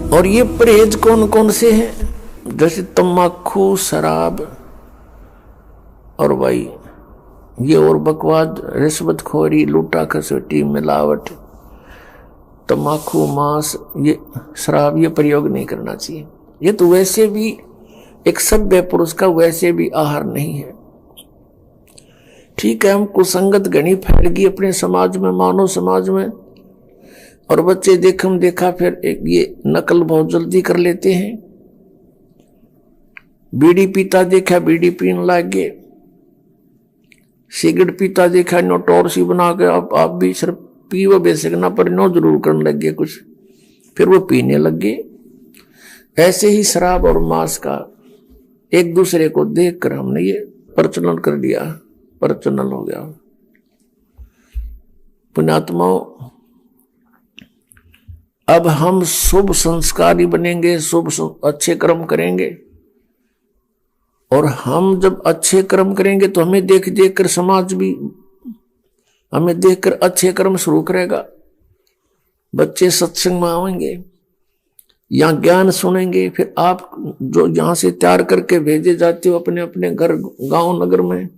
और ये परहेज कौन कौन से हैं? जैसे तम्बाकू, शराब और भाई ये और बकवाद, रिश्वतखोरी, लूटा खसोटी, मिलावट, तम्बाकू, मांस, ये शराब, ये प्रयोग नहीं करना चाहिए। ये तो वैसे भी एक सभ्य पुरुष का वैसे भी आहार नहीं है। ठीक है, हम कुसंगत घनी फैल गई अपने समाज में, मानव समाज में, और बच्चे देखम देखा फिर एक ये नकल बहुत जल्दी कर लेते हैं। बीड़ी पीता देखा बीड़ी पीने लग गए, सिगरेट पीता देखा नो टॉर्सी बना के आप भी सिर्फ पीवो बेसिक ना पर नो जरूर करने लग गए कुछ, फिर वो पीने लग गए। ऐसे ही शराब और मांस का एक दूसरे को देखकर हमने ये प्रचलन कर दिया, प्रचलन हो गया। पुण्यात्माओं, अब हम शुभ संस्कारी बनेंगे, शुभ अच्छे कर्म करेंगे, और हम जब अच्छे कर्म करेंगे तो हमें देख देख कर समाज भी हमें देखकर अच्छे कर्म शुरू करेगा। बच्चे सत्संग में आएंगे, यहाँ ज्ञान सुनेंगे, फिर आप जो यहाँ से तैयार करके भेजे जाते हो अपने अपने घर गांव नगर में,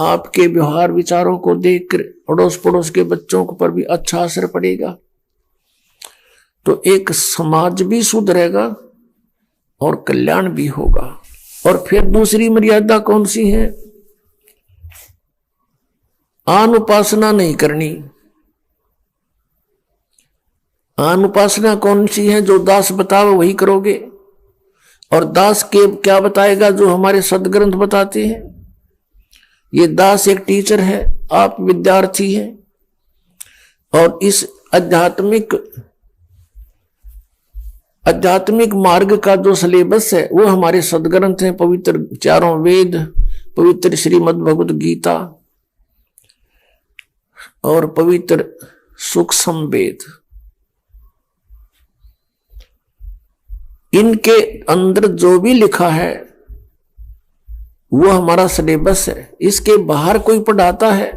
आपके व्यवहार विचारों को देखकर अड़ोस पड़ोस के बच्चों पर भी अच्छा असर पड़ेगा। तो एक समाज भी सुधरेगा और कल्याण भी होगा। और फिर दूसरी मर्यादा कौन सी है? आन उपासना नहीं करनी। आन उपासना कौन सी है? जो दास बतावे वही करोगे। और दास के क्या बताएगा? जो हमारे सदग्रंथ बताते हैं। ये दास एक टीचर है, आप विद्यार्थी हैं, और इस आध्यात्मिक मार्ग का जो सिलेबस है वो हमारे सदग्रंथ हैं, पवित्र चारों वेद, पवित्र श्रीमद् भगवत गीता और पवित्र सूक्ष्म वेद। इनके अंदर जो भी लिखा है वो हमारा सिलेबस है। इसके बाहर कोई पढ़ाता है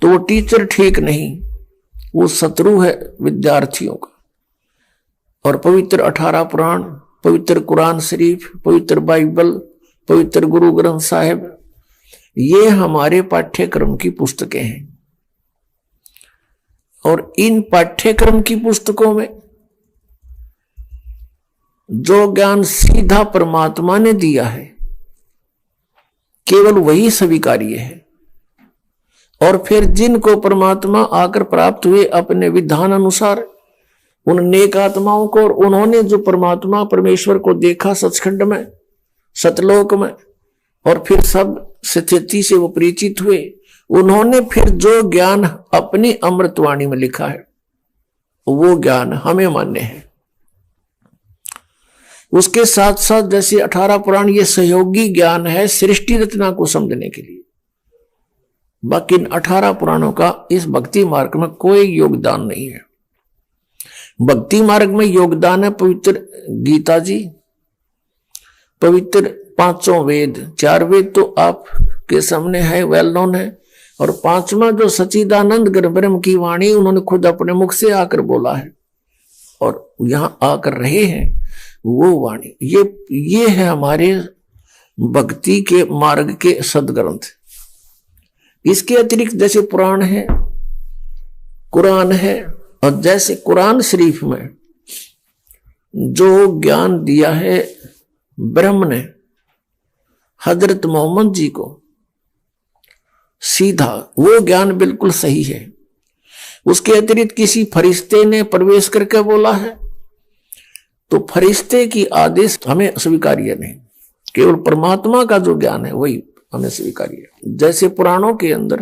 तो वो टीचर ठीक नहीं, वो शत्रु है विद्यार्थियों का। और पवित्र 18 पुराण, पवित्र कुरान शरीफ, पवित्र बाइबल, पवित्र गुरु ग्रंथ साहिब, ये हमारे पाठ्यक्रम की पुस्तकें हैं। और इन पाठ्यक्रम की पुस्तकों में जो ज्ञान सीधा परमात्मा ने दिया है केवल वही स्वीकार्य है। और फिर जिनको परमात्मा आकर प्राप्त हुए अपने विधान अनुसार, उन नेक आत्माओं को, और उन्होंने जो परमात्मा परमेश्वर को देखा सचखंड में, सतलोक में, और फिर सब स्थिति से वो परिचित हुए, उन्होंने फिर जो ज्ञान अपनी अमृतवाणी में लिखा है वो ज्ञान हमें मान्य है। उसके साथ साथ जैसे 18 पुराण ये सहयोगी ज्ञान है सृष्टि रचना को समझने के लिए। बाकी 18 पुराणों का इस भक्ति मार्ग में कोई योगदान नहीं है। भक्ति मार्ग में योगदान है पवित्र गीता जी, पवित्र 5 वेद, 4 वेद तो आपके सामने है, वेल नोन है, और 5वां जो सच्चिदानंद ब्रह्म की वाणी उन्होंने खुद अपने मुख से आकर बोला है और यहां आकर रहे हैं, वो वाणी ये है हमारे भक्ति के मार्ग के सदग्रंथ। इसके अतिरिक्त जैसे पुराण है, कुरान है, और जैसे कुरान शरीफ में जो ज्ञान दिया है ब्रह्म ने हजरत मोहम्मद जी को सीधा, वो ज्ञान बिल्कुल सही है। उसके अतिरिक्त किसी फरिश्ते ने प्रवेश करके बोला है तो फरिश्ते की आदेश हमें स्वीकार्य नहीं, केवल परमात्मा का जो ज्ञान है वही हमें स्वीकार्य है। जैसे पुराणों के अंदर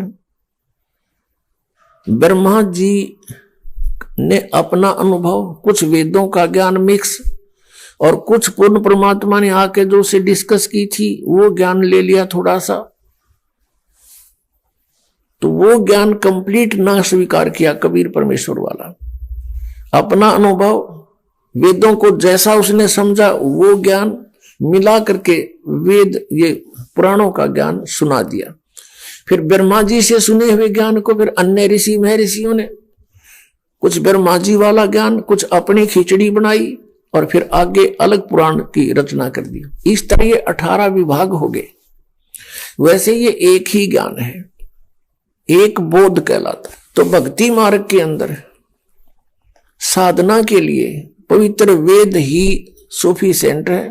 ब्रह्मा जी ने अपना अनुभव, कुछ वेदों का ज्ञान मिक्स, और कुछ पूर्ण परमात्मा ने आके जो उसे डिस्कस की थी वो ज्ञान ले लिया थोड़ा सा, तो वो ज्ञान कंप्लीट ना स्वीकार किया कबीर परमेश्वर वाला। अपना अनुभव, वेदों को जैसा उसने समझा वो ज्ञान मिला करके वेद, ये पुराणों का ज्ञान सुना दिया। फिर ब्रह्मा जी से सुने हुए ज्ञान को फिर अन्य ऋषि महर्षियों ने कुछ ब्रह्मा जी वाला ज्ञान, कुछ अपनी खिचड़ी बनाई और फिर आगे अलग पुराण की रचना कर दी। इस तरह ये 18 विभाग हो गए। वैसे ये एक ही ज्ञान है, एक बोध कहलाता है। तो भक्ति मार्ग के अंदर साधना के लिए पवित्र वेद ही सफिशिएंट है,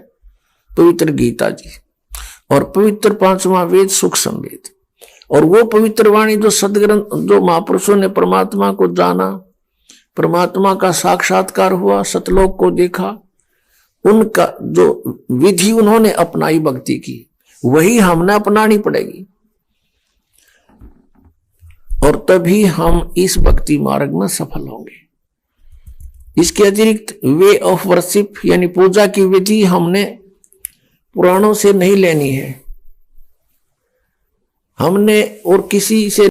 पवित्र गीता जी, और पवित्र 5वां वेद सुख संवेद, और वो पवित्र वाणी जो सदग्रंथ, जो महापुरुषों ने परमात्मा को जाना, परमात्मा का साक्षात्कार हुआ, सतलोक को देखा, उनका जो विधि उन्होंने अपनाई भक्ति की, वही हमने अपनानी पड़ेगी, और तभी हम इस भक्ति मार्ग में सफल होंगे। इसके अतिरिक्त वे ऑफ वर्शिप यानी पूजा की विधि हमने पुराणों से नहीं लेनी है, हमने और किसी से